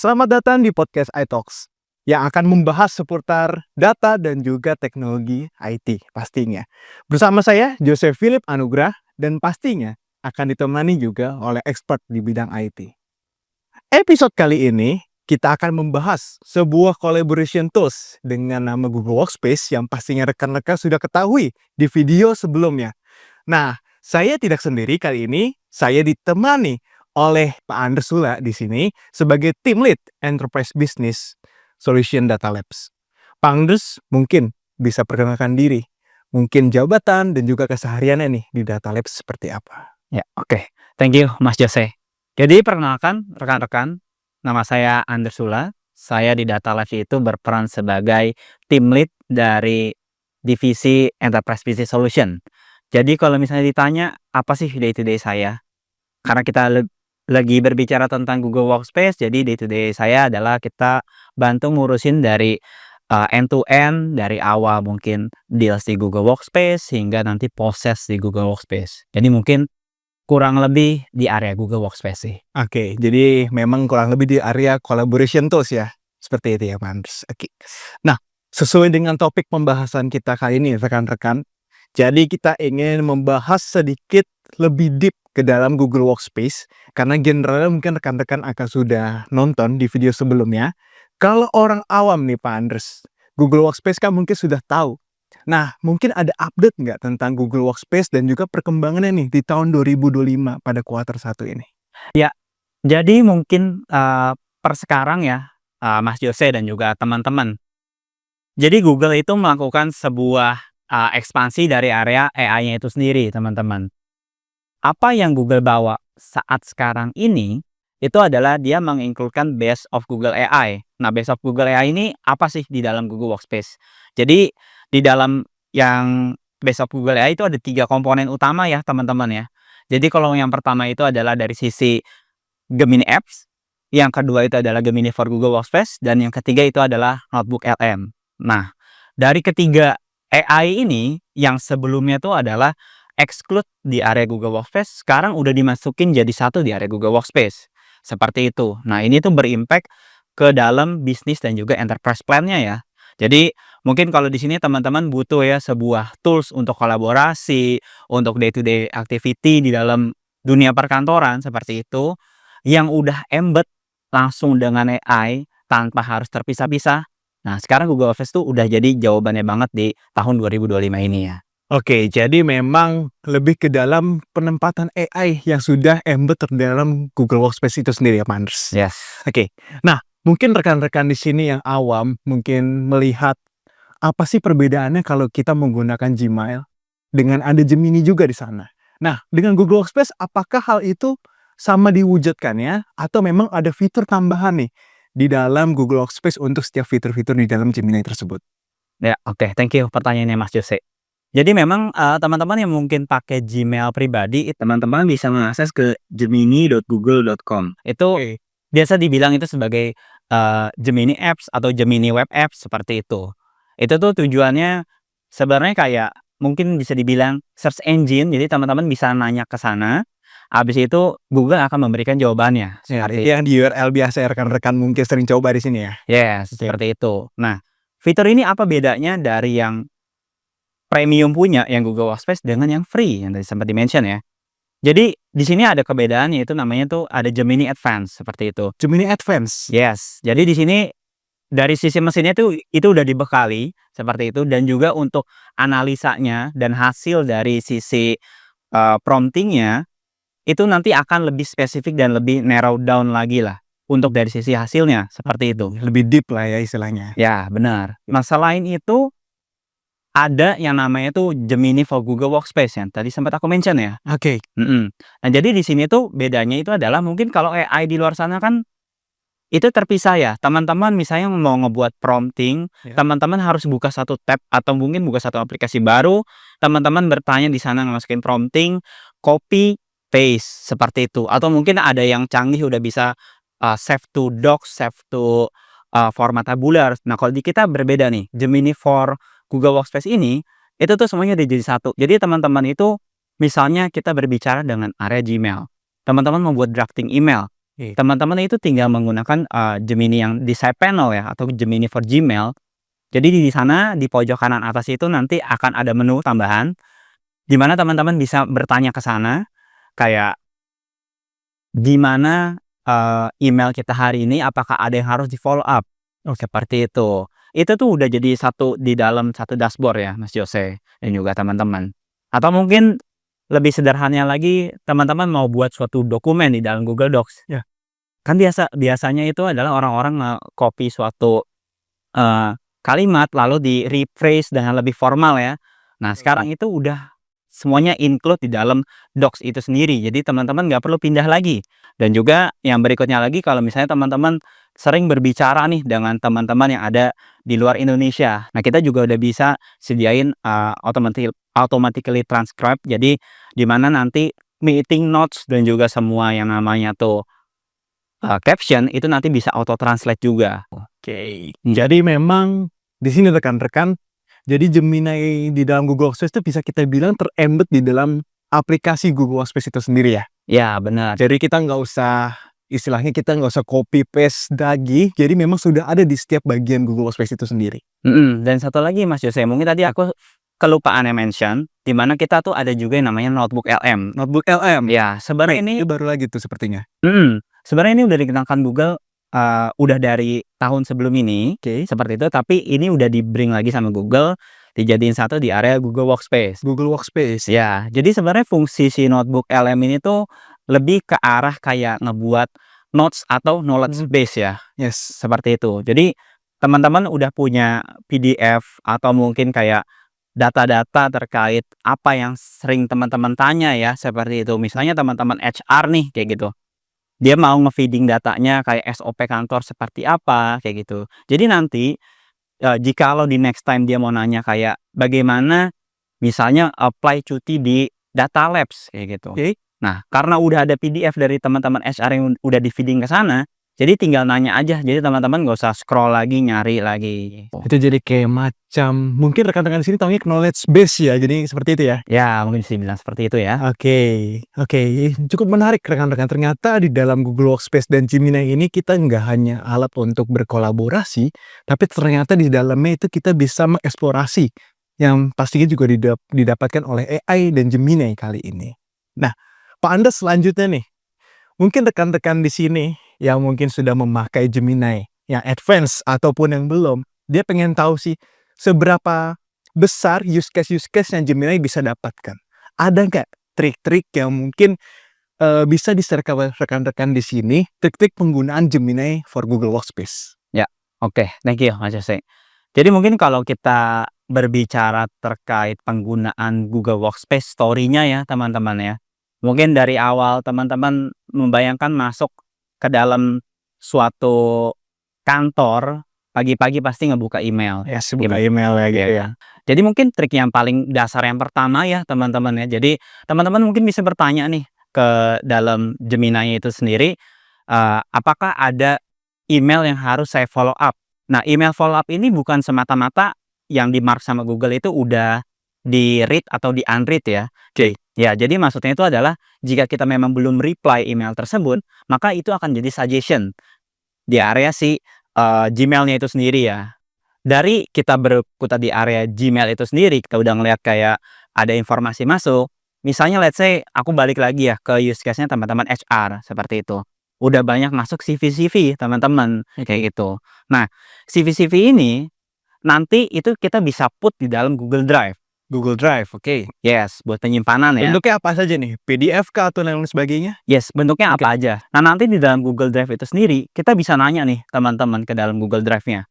Selamat datang di podcast iTalks yang akan membahas seputar data dan juga teknologi IT pastinya. Bersama saya Joseph Philip Anugrah dan pastinya akan ditemani juga oleh expert di bidang IT. Episode kali ini kita akan membahas sebuah collaboration tools dengan nama Google Workspace yang pastinya rekan-rekan sudah ketahui di video sebelumnya. Nah, saya tidak sendiri kali ini, saya ditemani oleh Pak Anders Sula di sini sebagai Team Lead Enterprise Business Solution Data Labs. Pak Anders mungkin bisa perkenalkan diri, mungkin jabatan dan juga kesehariannya nih di Data Labs seperti apa. Ya, oke. Thank you, Mas Jose. Jadi perkenalkan rekan-rekan, nama saya Anders Sula. Saya di Data Labs itu berperan sebagai team lead dari divisi Enterprise Business Solution. Jadi kalau misalnya ditanya apa sih day to day saya? Karena kita lagi berbicara tentang Google Workspace, jadi day to day saya adalah kita bantu ngurusin dari end to end, dari awal mungkin deals di Google Workspace hingga nanti proses di Google Workspace. Jadi mungkin kurang lebih di area Google Workspace sih. Oke, jadi memang kurang lebih di area collaboration tools ya, seperti itu ya Pak Anders. Oke. Nah, sesuai dengan topik pembahasan kita kali ini rekan-rekan, jadi kita ingin membahas sedikit lebih deep ke dalam Google Workspace karena generalnya mungkin rekan-rekan akan sudah nonton di video sebelumnya. Kalau orang awam nih Pak Anders, Google Workspace kan mungkin sudah tahu. Nah, mungkin ada update nggak tentang Google Workspace dan juga perkembangannya nih di tahun 2025 pada kuartal 1 ini? Ya, jadi mungkin per sekarang ya, Mas Jose dan juga teman-teman. Jadi Google itu melakukan sebuah ekspansi dari area AI-nya itu sendiri, teman-teman. Apa yang Google bawa saat sekarang ini, itu adalah dia menginkludkan Base of Google AI. Nah, Base of Google AI ini apa sih di dalam Google Workspace? Jadi, di dalam yang Base of Google AI itu ada 3 komponen utama ya, teman-teman ya. Jadi kalau yang pertama itu adalah dari sisi Gemini Apps, yang kedua itu adalah Gemini for Google Workspace, dan yang ketiga itu adalah Notebook LM. Nah, dari ketiga AI ini, yang sebelumnya itu adalah exclude di area Google Workspace, sekarang udah dimasukin jadi satu di area Google Workspace. Seperti itu. Nah, ini tuh berimpact ke dalam bisnis dan juga enterprise plan-nya ya. Jadi, mungkin kalau di sini teman-teman butuh ya sebuah tools untuk kolaborasi, untuk day-to-day activity di dalam dunia perkantoran seperti itu, yang udah embed langsung dengan AI tanpa harus terpisah-pisah. Nah, sekarang Google Workspace tuh udah jadi jawabannya banget di tahun 2025 ini ya. Oke, jadi memang lebih ke dalam penempatan AI yang sudah embed di dalam Google Workspace itu sendiri ya Pak Anders? Yes. Oke, nah mungkin rekan-rekan di sini yang awam mungkin melihat apa sih perbedaannya kalau kita menggunakan Gmail dengan ada Gemini juga di sana. Nah, dengan Google Workspace apakah hal itu sama diwujudkannya atau memang ada fitur tambahan nih di dalam Google Workspace untuk setiap fitur-fitur di dalam Gemini tersebut? Ya, oke. Thank you pertanyaannya Mas Jose. Jadi memang, teman-teman yang mungkin pakai Gmail pribadi, teman-teman bisa mengakses ke gemini.google.com. Itu Oke. biasa dibilang itu sebagai, Gemini Apps atau Gemini Web Apps seperti itu. Itu tuh tujuannya sebenarnya kayak mungkin bisa dibilang search engine, jadi teman-teman bisa nanya ke sana, habis itu Google akan memberikan jawabannya, Ya, seperti yang di URL biasa ya rekan-rekan mungkin sering coba di sini ya? yes, seperti itu. Nah, fitur ini apa bedanya dari yang premium punya yang Google Workspace dengan yang free yang tadi sempat di-mention ya. Jadi di sini ada kebedaannya itu namanya tuh ada Gemini Advance seperti itu. Gemini Advance? Yes, jadi di sini dari sisi mesinnya tuh itu udah dibekali seperti itu dan juga untuk analisanya dan hasil dari sisi, prompting-nya itu nanti akan lebih spesifik dan lebih narrow down lagi lah untuk dari sisi hasilnya seperti itu. Lebih deep lah ya istilahnya. Ya benar. Nah selain itu ada yang namanya tuh Gemini for Google Workspace yang tadi sempat aku mention ya. Oke. Nah, jadi di sini tuh bedanya itu adalah mungkin kalau AI di luar sana kan itu terpisah ya. Teman-teman misalnya mau ngebuat prompting, Ya. teman-teman harus buka satu tab atau mungkin buka satu aplikasi baru, teman-teman bertanya di sana masukin prompting, copy, paste seperti itu. Atau mungkin ada yang canggih udah bisa save to docs, save to format tabular. Nah, kalau di kita berbeda nih. Gemini for Google Workspace ini itu tuh semuanya udah jadi satu. Jadi teman-teman itu misalnya kita berbicara dengan area Gmail. Teman-teman membuat drafting email. Oke. Teman-teman itu tinggal menggunakan, Gemini yang di side panel ya, atau Gemini for Gmail. Jadi di sana, di pojok kanan atas itu nanti akan ada menu tambahan, di mana teman-teman bisa bertanya ke sana, kayak, "Gimana, email kita hari ini, apakah ada yang harus di-follow up?" Oh, seperti itu. Itu tuh udah jadi satu di dalam satu dashboard ya, Mas Jose dan juga teman-teman. Atau mungkin lebih sederhananya lagi, teman-teman mau buat suatu dokumen di dalam Google Docs. Ya. Kan biasanya itu adalah orang-orang nge-copy suatu, kalimat lalu di-rephrase dengan lebih formal ya. Nah, sekarang itu udah semuanya include di dalam Docs itu sendiri. Jadi teman-teman nggak perlu pindah lagi. Dan juga yang berikutnya lagi, kalau misalnya teman-teman sering berbicara nih dengan teman-teman yang ada di luar Indonesia. Nah, kita juga udah bisa sediain, automatically transcribe. Jadi di mana nanti meeting notes dan juga semua yang namanya tuh, caption itu nanti bisa auto translate juga. Oke. Jadi memang di sini rekan-rekan, jadi Gemini di dalam Google Workspace itu bisa kita bilang ter-embed di dalam aplikasi Google Workspace itu sendiri ya? Ya, benar. Jadi kita nggak usah, istilahnya kita nggak usah copy paste lagi, jadi memang sudah ada di setiap bagian Google Workspace itu sendiri. Dan satu lagi Mas Jose, mungkin tadi aku kelupaan mention, di mana kita tuh ada juga yang namanya Notebook LM. Notebook LM? Ya, sebenarnya ini Itu baru lagi tuh sepertinya. sebenarnya ini udah dikenakan Google, udah dari tahun sebelum ini, Oke. seperti itu, tapi ini udah di-bring lagi sama Google, dijadiin satu di area Google Workspace. Google Workspace. Ya, jadi sebenarnya fungsi si Notebook LM ini tuh lebih ke arah kayak ngebuat notes atau knowledge base ya, Yes. seperti itu. Jadi teman-teman udah punya PDF atau mungkin kayak data-data terkait apa yang sering teman-teman tanya ya, seperti itu. Misalnya teman-teman HR nih, kayak gitu. Dia mau nge-feeding datanya kayak SOP kantor seperti apa, kayak gitu. Jadi nanti, jikalau di next time dia mau nanya kayak bagaimana misalnya apply cuti di Data Labs, kayak gitu. Oke. Nah, karena udah ada PDF dari teman-teman HR yang udah di-feeding ke sana, jadi tinggal nanya aja. Jadi teman-teman nggak usah scroll lagi, nyari lagi. Itu jadi kayak macam, mungkin rekan-rekan di sini taunya knowledge base ya, jadi seperti itu ya? Ya, mungkin bisa dibilang seperti itu ya. Oke, cukup menarik rekan-rekan. Ternyata di dalam Google Workspace dan Gemini ini kita nggak hanya alat untuk berkolaborasi, tapi ternyata di dalamnya itu kita bisa mengeksplorasi yang pastinya juga didapatkan oleh AI dan Gemini kali ini. Nah, Pak Anda selanjutnya nih, mungkin rekan-rekan di sini yang mungkin sudah memakai Gemini yang advance ataupun yang belum, dia pengen tahu sih seberapa besar use case yang Gemini bisa dapatkan. Ada nggak trik-trik yang mungkin bisa di-share ke rekan-rekan di sini, trik-trik penggunaan Gemini for Google Workspace? Ya, oke, thank you Mas Jose. Jadi mungkin kalau kita berbicara terkait penggunaan Google Workspace story-nya ya teman-teman ya. Mungkin dari awal teman-teman membayangkan masuk ke dalam suatu kantor, pagi-pagi pasti ngebuka email. Ya, buka email ya gitu ya. Jadi mungkin trik yang paling dasar yang pertama ya teman-teman ya. Jadi teman-teman mungkin bisa bertanya nih ke dalam Gemini itu sendiri, apakah ada email yang harus saya follow up? Nah, email follow up ini bukan semata-mata yang di-mark sama Google itu udah di-read atau di-unread ya. Oke. Ya, jadi maksudnya itu adalah jika kita memang belum reply email tersebut, maka itu akan jadi suggestion di area si, Gmail-nya itu sendiri ya. Dari kita berkutat di area Gmail itu sendiri, kita udah ngeliat kayak ada informasi masuk, misalnya let's say aku balik lagi ya ke use case-nya teman-teman HR, seperti itu. Udah banyak masuk CV-CV teman-teman, kayak gitu. Nah, CV-CV ini nanti itu kita bisa put di dalam Google Drive. Google Drive, oke. Yes, buat penyimpanan ya. Bentuknya apa saja nih? PDF kah atau lain sebagainya? Yes, bentuknya apa aja. Nah, nanti di dalam Google Drive itu sendiri, kita bisa nanya nih teman-teman ke dalam Google Drive-nya.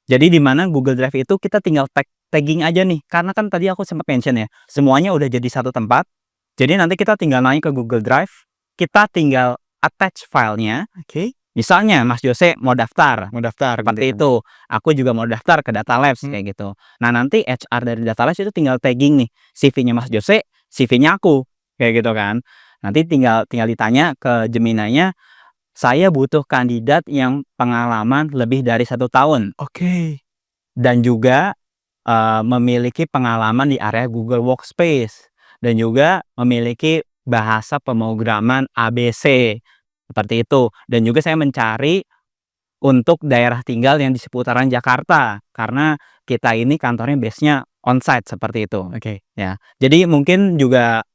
Jadi di mana Google Drive itu kita tinggal tagging aja nih, karena kan tadi aku sempat mention ya, semuanya udah jadi satu tempat. Jadi nanti kita tinggal nanya ke Google Drive, kita tinggal attach filenya. Oke. Misalnya Mas Jose mau daftar, Mau daftar seperti gitu. itu. Aku juga mau daftar ke Data Labs kayak gitu. Nah, nanti HR dari Data Labs itu tinggal tagging nih, CV-nya Mas Jose, CV-nya aku, kayak gitu kan. Nanti tinggal ditanya ke Gemini-nya, saya butuh kandidat yang pengalaman lebih dari 1 tahun. Oke. Dan juga, memiliki pengalaman di area Google Workspace. Dan juga memiliki bahasa pemrograman ABC. seperti itu. Dan juga saya mencari untuk daerah tinggal yang di seputaran Jakarta, karena kita ini kantornya base-nya onsite seperti itu, Oke. ya. Jadi mungkin juga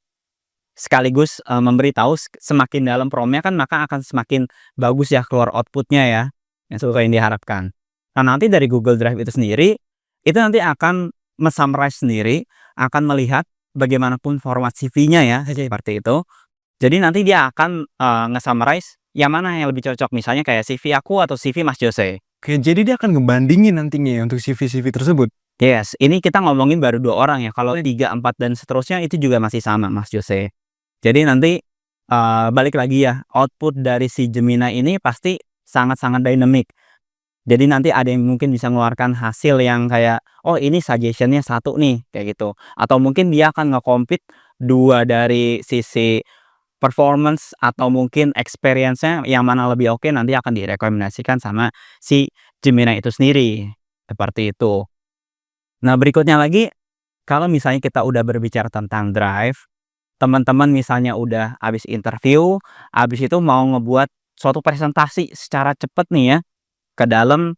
sekaligus, memberitahu semakin dalam prompt-nya kan maka akan semakin bagus ya keluar output-nya ya, yang sesuai yang diharapkan. Nah, nanti dari Google Drive itu sendiri, itu nanti akan me-summarize sendiri, akan melihat bagaimanapun format CV-nya ya, seperti itu. Jadi nanti dia akan, nge-summarize yang mana yang lebih cocok, misalnya kayak CV aku atau CV Mas Jose. Oke, jadi dia akan ngebandingin nantinya ya untuk CV-CV tersebut? Yes, ini kita ngomongin baru 2 orang ya, kalau 3, 4, dan seterusnya itu juga masih sama Mas Jose. Jadi nanti, balik lagi ya, output dari si Gemini ini pasti sangat-sangat dynamic. Jadi nanti ada yang mungkin bisa mengeluarkan hasil yang kayak, "Oh ini suggestion-nya 1 nih," kayak gitu. Atau mungkin dia akan nge-compete 2 dari sisi performance atau mungkin experience-nya yang mana lebih oke nanti akan direkomendasikan sama si Gemini itu sendiri, seperti itu. Nah, berikutnya lagi, kalau misalnya kita udah berbicara tentang Drive, teman-teman misalnya udah habis interview, habis itu mau ngebuat suatu presentasi secara cepat nih ya, ke dalam,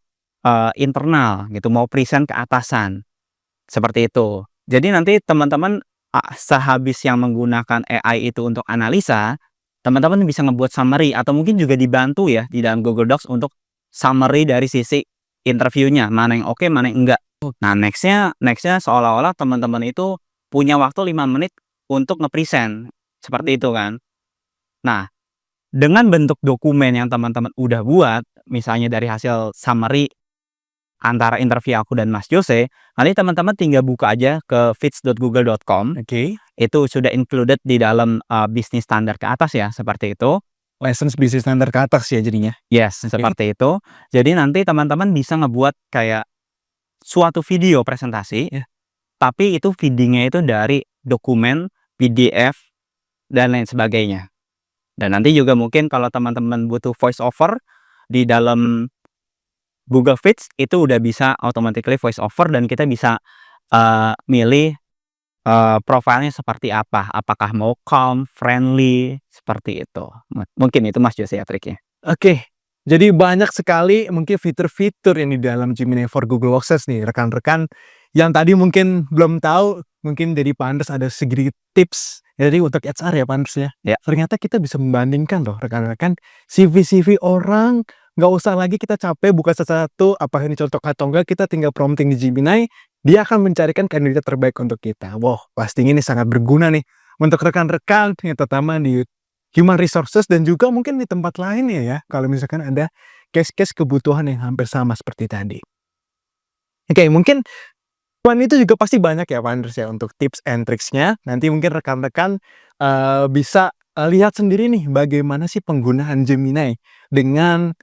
internal gitu, mau present ke atasan, seperti itu. Jadi nanti teman-teman, sehabis yang menggunakan AI itu untuk analisa, teman-teman bisa ngebuat summary atau mungkin juga dibantu ya di dalam Google Docs untuk summary dari sisi interviewnya, mana yang oke, mana yang enggak. Nah, nextnya seolah-olah teman-teman itu punya waktu 5 menit untuk nge-present, seperti itu kan. Nah, dengan bentuk dokumen yang teman-teman udah buat, misalnya dari hasil summary antara interview aku dan Mas Jose, nanti teman-teman tinggal buka aja ke feeds.google.com, Oke. itu sudah included di dalam, bisnis standar ke atas ya, seperti itu. License bisnis standar ke atas ya jadinya? Yes, seperti itu. Jadi nanti teman-teman bisa ngebuat kayak suatu video presentasi, Ya. tapi itu feeding-nya itu dari dokumen, PDF, dan lain sebagainya. Dan nanti juga mungkin kalau teman-teman butuh voice over di dalam Google Feeds itu udah bisa automatically voice over dan kita bisa, milih, profilnya seperti apa, apakah mau calm, friendly, seperti itu. Mungkin itu Mas Jose ya triknya. Oke, jadi banyak sekali mungkin fitur-fitur yang di dalam Gemini for Google Workspace nih, rekan-rekan yang tadi mungkin belum tahu, mungkin dari Pak Andres ada sedikit tips. Jadi untuk HR ya Pak Andres ya, Ya. ternyata kita bisa membandingkan loh rekan-rekan CV-CV orang, nggak usah lagi kita capek buka satu-satu, apakah ini cocok atau enggak, kita tinggal prompting di Gemini, dia akan mencarikan kandidat terbaik untuk kita. Wow, pasti ini sangat berguna nih untuk rekan-rekan yang terutama di human resources dan juga mungkin di tempat lainnya ya, kalau misalkan ada case-case kebutuhan yang hampir sama seperti tadi. Oke, mungkin selain itu juga pasti banyak ya Pak Andres ya untuk tips and tricks-nya. Nanti mungkin rekan-rekan, bisa, lihat sendiri nih bagaimana sih penggunaan Gemini dengan,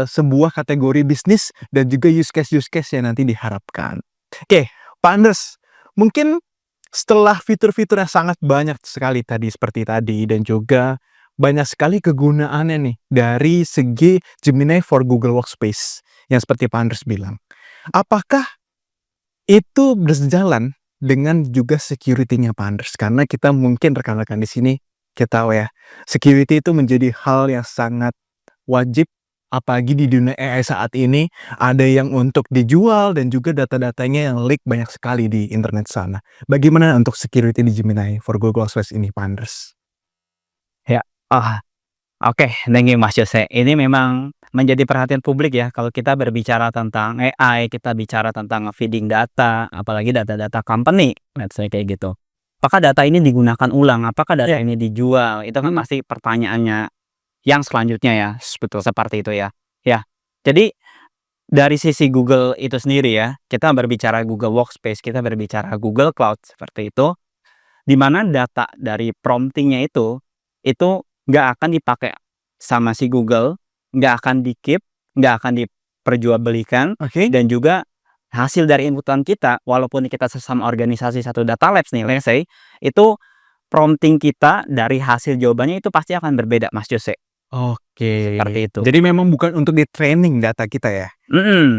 sebuah kategori bisnis dan juga use case yang nanti diharapkan. Oke, Pak Andres, mungkin setelah fitur-fitur yang sangat banyak sekali tadi seperti tadi dan juga banyak sekali kegunaannya nih dari segi Gemini for Google Workspace yang seperti Pak Andres bilang. Apakah itu berjalan dengan juga security-nya Pak Andres? Karena kita mungkin rekan-rekan di sini kita tahu ya, security itu menjadi hal yang sangat wajib apalagi di dunia AI saat ini, ada yang untuk dijual dan juga data-datanya yang leak banyak sekali di internet sana. Bagaimana untuk security di Gemini for Google Workspace ini, Pak Andres? Ya, oke, thank you Mas Jose. Ini memang menjadi perhatian publik ya, kalau kita berbicara tentang AI, kita bicara tentang feeding data, apalagi data-data company, let's say kayak gitu. Apakah data ini digunakan ulang? Apakah data ini dijual? Itu kan pasti pertanyaannya yang selanjutnya ya, betul seperti itu ya. Ya, jadi dari sisi Google itu sendiri ya, kita berbicara Google Workspace, kita berbicara Google Cloud seperti itu, di mana data dari prompting-nya itu nggak akan dipakai sama si Google, nggak akan di-keep, nggak akan diperjualbelikan, Oke. dan juga hasil dari inputan kita, walaupun kita sesama organisasi satu data labs nih, let's say, itu prompting kita dari hasil jawabannya itu pasti akan berbeda, Mas Jose. Oke. Seperti itu. Jadi memang bukan untuk di-training data kita ya?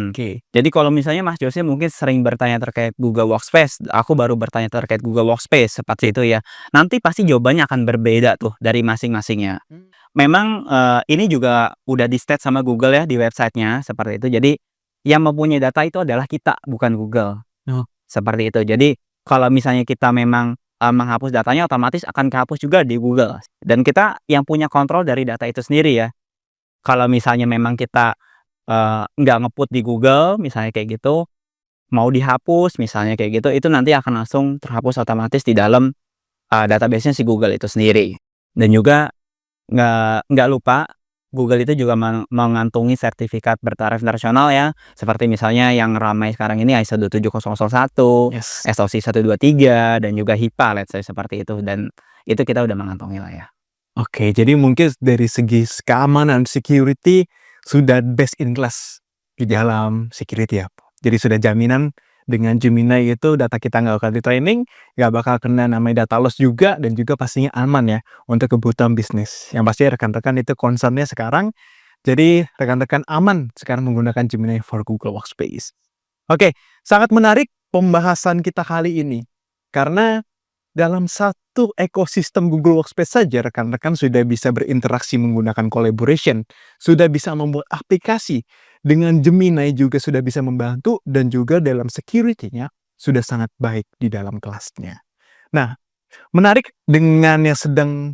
Oke. Jadi kalau misalnya Mas Jose mungkin sering bertanya terkait Google Workspace, aku baru bertanya terkait Google Workspace, seperti itu ya. Nanti pasti jawabannya akan berbeda tuh dari masing-masingnya. memang, ini juga udah di-state sama Google ya di websitenya seperti itu. Jadi yang mempunyai data itu adalah kita, bukan Google. Oh. Seperti itu. Jadi kalau misalnya kita memang, menghapus datanya otomatis akan kehapus juga di Google. Dan kita yang punya kontrol dari data itu sendiri ya. Kalau misalnya memang kita, nggak nge-put di Google misalnya kayak gitu, mau dihapus misalnya kayak gitu, itu nanti akan langsung terhapus otomatis di dalam, database-nya si Google itu sendiri. Dan juga nggak lupa, Google itu juga mengantungi sertifikat bertaraf nasional ya, seperti misalnya yang ramai sekarang ini ISO 27001, Yes. SOC 123, dan juga HIPAA let's say seperti itu, dan itu kita udah mengantongi lah ya. Oke, jadi mungkin dari segi keamanan, security sudah best in class di dalam security ya. Jadi sudah jaminan dengan Gemini itu data kita nggak akan di-training, nggak bakal kena namanya data loss juga, dan juga pastinya aman ya untuk kebutuhan bisnis. Yang pasti rekan-rekan itu concern-nya sekarang, jadi rekan-rekan aman sekarang menggunakan Gemini for Google Workspace. Oke, sangat menarik pembahasan kita kali ini. Karena dalam satu ekosistem Google Workspace saja, rekan-rekan sudah bisa berinteraksi menggunakan collaboration, sudah bisa membuat aplikasi, dengan Gemini juga sudah bisa membantu, dan juga dalam security-nya sudah sangat baik di dalam kelasnya. Nah, menarik dengan yang sedang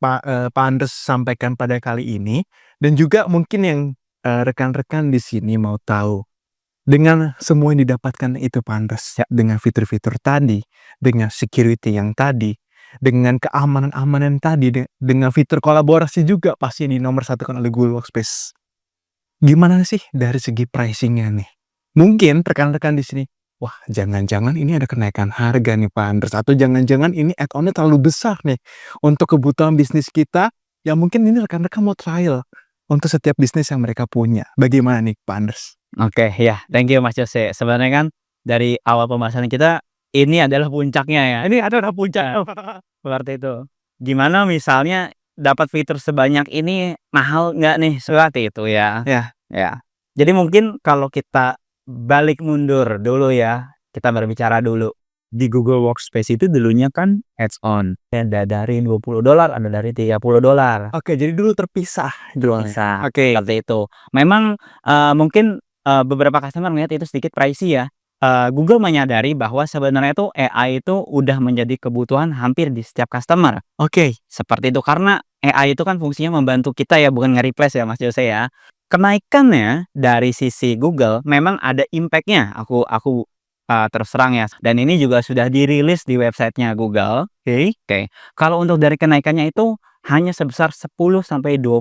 Pak Andres sampaikan pada kali ini, dan juga mungkin yang rekan-rekan di sini mau tahu. Dengan semua yang didapatkan itu Pak Andres, ya, dengan fitur-fitur tadi, dengan security yang tadi, dengan keamanan-amanan tadi, dengan fitur kolaborasi juga pasti ini nomor satu kan oleh Google Workspace. Gimana sih dari segi pricing-nya nih? Mungkin rekan-rekan di sini, wah jangan-jangan ini ada kenaikan harga nih Pak Andres, atau jangan-jangan ini add-on-nya terlalu besar nih untuk kebutuhan bisnis kita, yang mungkin ini rekan-rekan mau trial untuk setiap bisnis yang mereka punya. Bagaimana nih Pak Andres? Oke, ya, thank you Mas Jose. Sebenarnya kan dari awal pembahasan kita, ini adalah puncaknya ya. Ini ada puncak. Seperti itu. Gimana misalnya dapat fitur sebanyak ini mahal nggak nih? Seperti itu ya. Ya. Ya. Jadi mungkin kalau kita balik mundur dulu ya, kita berbicara dulu. Di Google Workspace itu dulunya kan add-on. Ada dari $20, ada dari $30. Oke, jadi dulu terpisah jualnya. Bisa, Oke. seperti itu. Memang, mungkin, beberapa customer melihat itu sedikit pricey ya. Google menyadari bahwa sebenarnya tuh AI itu udah menjadi kebutuhan hampir di setiap customer. Oke. Seperti itu, karena AI itu kan fungsinya membantu kita ya, bukan nge-replace ya Mas Jose ya. Kenaikannya dari sisi Google memang ada impact-nya, aku, terus terang ya, dan ini juga sudah dirilis di websitenya Google. Oke. Kalau untuk dari kenaikannya itu hanya sebesar 10-20%.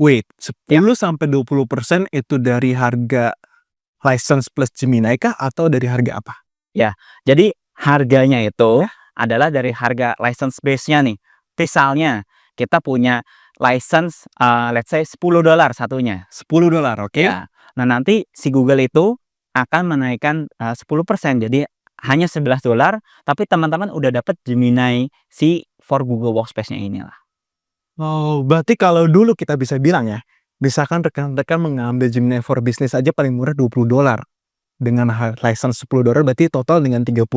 Wait, 10-20% itu dari harga license plus Gemini kah atau dari harga apa? Ya, jadi harganya itu adalah dari harga license base-nya nih. Misalnya kita punya license, let's say $10 satunya. $10, oke? Ya. Nah, nanti si Google itu akan menaikkan, 10%. Jadi hanya $11, tapi teman-teman udah dapat Gemini si for Google Workspace-nya inilah. Oh, berarti kalau dulu kita bisa bilang ya, misalkan rekan-rekan mengambil Gemini for Business aja paling murah $20. Dengan license $10 berarti total dengan $30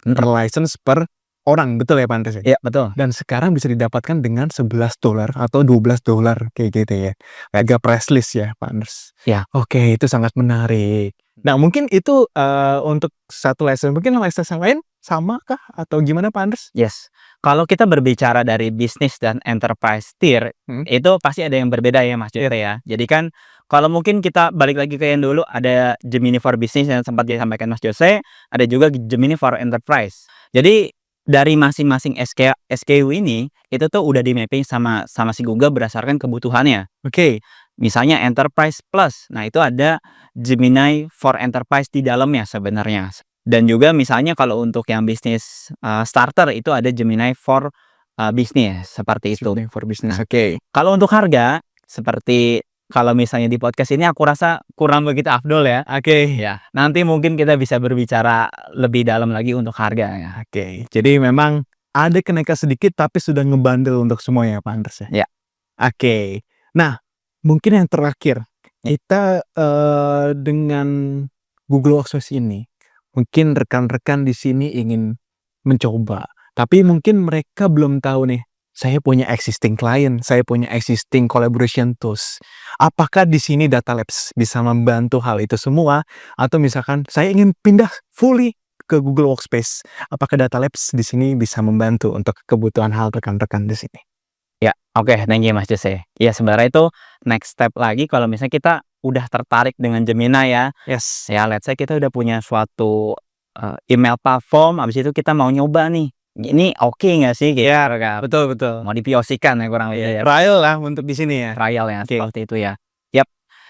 per license per orang, betul ya Pak Andres ya? Iya, betul. Dan sekarang bisa didapatkan dengan $11 atau $12 kayak gitu ya. Harga price list ya Pak Andres. Ya. Oke, itu sangat menarik. Nah, mungkin itu untuk satu license. Mungkin license yang lain sama kah atau gimana Pak Andres? Yes. Kalau kita berbicara dari bisnis dan enterprise tier, itu pasti ada yang berbeda ya Mas Jose ya. Jadi kan kalau mungkin kita balik lagi ke yang dulu, ada Gemini for Business yang sempat disampaikan Mas Jose, ada juga Gemini for Enterprise. Jadi dari masing-masing SKU ini, itu tuh udah di-mapping sama si Google berdasarkan kebutuhannya. Oke. Misalnya Enterprise Plus, nah itu ada Gemini for Enterprise di dalamnya sebenarnya. Dan juga misalnya kalau untuk yang bisnis, starter itu ada Gemini for, Business, seperti itu. Gemini for Business, oke. Kalau untuk harga, seperti kalau misalnya di podcast ini aku rasa kurang begitu afdol ya. Oke. Ya, nanti mungkin kita bisa berbicara lebih dalam lagi untuk harga ya. Oke. Jadi memang ada kenaikan sedikit tapi sudah ngebandel untuk semuanya Pak Andres ya? Ya. Oke. Nah, mungkin yang terakhir, kita dengan Google Workspace ini, mungkin rekan-rekan di sini ingin mencoba, tapi mungkin mereka belum tahu nih saya punya existing client, saya punya existing collaboration tools. Apakah di sini Data Labs bisa membantu hal itu semua? Atau misalkan saya ingin pindah fully ke Google Workspace, apakah Data Labs di sini bisa membantu untuk kebutuhan hal rekan-rekan di sini? Ya, oke, thank you Mas Jose. Ya sebenarnya itu next step lagi kalau misalnya kita udah tertarik dengan Gemini ya. Yes. Ya let's say kita udah punya suatu, email platform, habis itu kita mau nyoba nih, ini oke nggak sih gitu Ya, kan. betul betul. Mau di-POC-kan ya kurang lebih ya, Trial lah untuk di sini ya. trial ya Oke. seperti itu ya. Yap.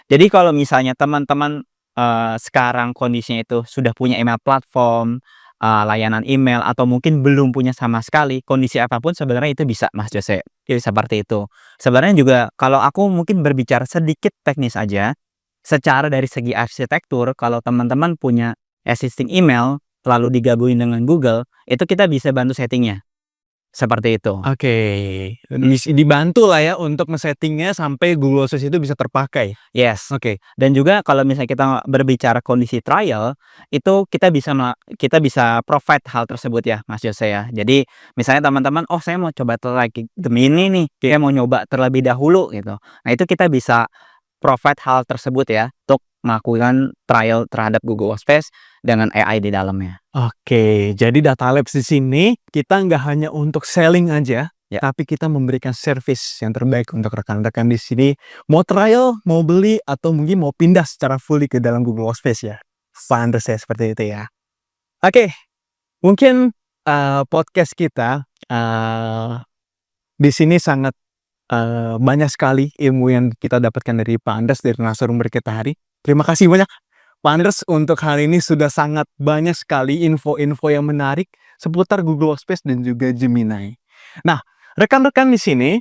Jadi kalau misalnya teman-teman, sekarang kondisinya itu sudah punya email platform, layanan email atau mungkin belum punya sama sekali, kondisi apapun sebenarnya itu bisa Mas Jose, seperti itu. Sebenarnya juga kalau aku mungkin berbicara sedikit teknis aja, secara dari segi arsitektur kalau teman-teman punya existing email lalu digabungin dengan Google, itu kita bisa bantu settingnya, seperti itu. Oke, dibantu lah ya untuk nge-setting-nya sampai Google Workspace itu bisa terpakai. Yes. Oke. Dan juga kalau misalnya kita berbicara kondisi trial, itu kita bisa provide hal tersebut ya, Mas Jose ya. Jadi misalnya teman-teman, "Oh saya mau coba lagi Gemini nih, saya mau nyoba terlebih dahulu," gitu. Nah itu kita bisa provide hal tersebut ya, untuk melakukan trial terhadap Google Workspace dengan AI di dalamnya. Oke, jadi Data Labs di sini kita nggak hanya untuk selling aja, Ya. tapi kita memberikan service yang terbaik untuk rekan-rekan di sini. Mau trial, mau beli, atau mungkin mau pindah secara fully ke dalam Google Workspace ya. Founder saya seperti itu ya. Oke, mungkin podcast kita di sini sangat banyak sekali ilmu yang kita dapatkan dari Pak Anders dari narasumber kita hari. Terima kasih banyak Pak Anders untuk hari ini sudah sangat banyak sekali info-info yang menarik seputar Google Workspace dan juga Gemini. Nah, rekan-rekan di sini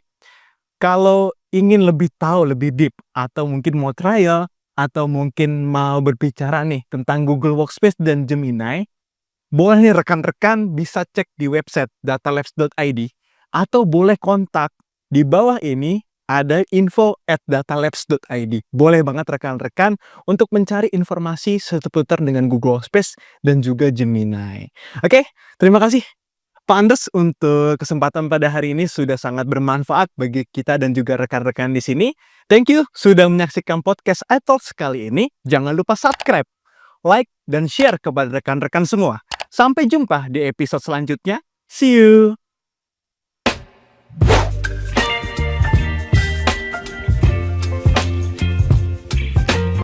kalau ingin lebih tahu lebih deep atau mungkin mau trial atau mungkin mau berbicara nih tentang Google Workspace dan Gemini, boleh nih rekan-rekan bisa cek di website datalabs.id atau boleh kontak di bawah ini ada info@datalabs.id. Boleh banget rekan-rekan untuk mencari informasi seputar dengan Google Workspace dan juga Gemini. Oke, terima kasih Pak Anders untuk kesempatan pada hari ini sudah sangat bermanfaat bagi kita dan juga rekan-rekan di sini. Thank you sudah menyaksikan podcast iTalks kali ini. Jangan lupa subscribe, like, dan share kepada rekan-rekan semua. Sampai jumpa di episode selanjutnya. See you!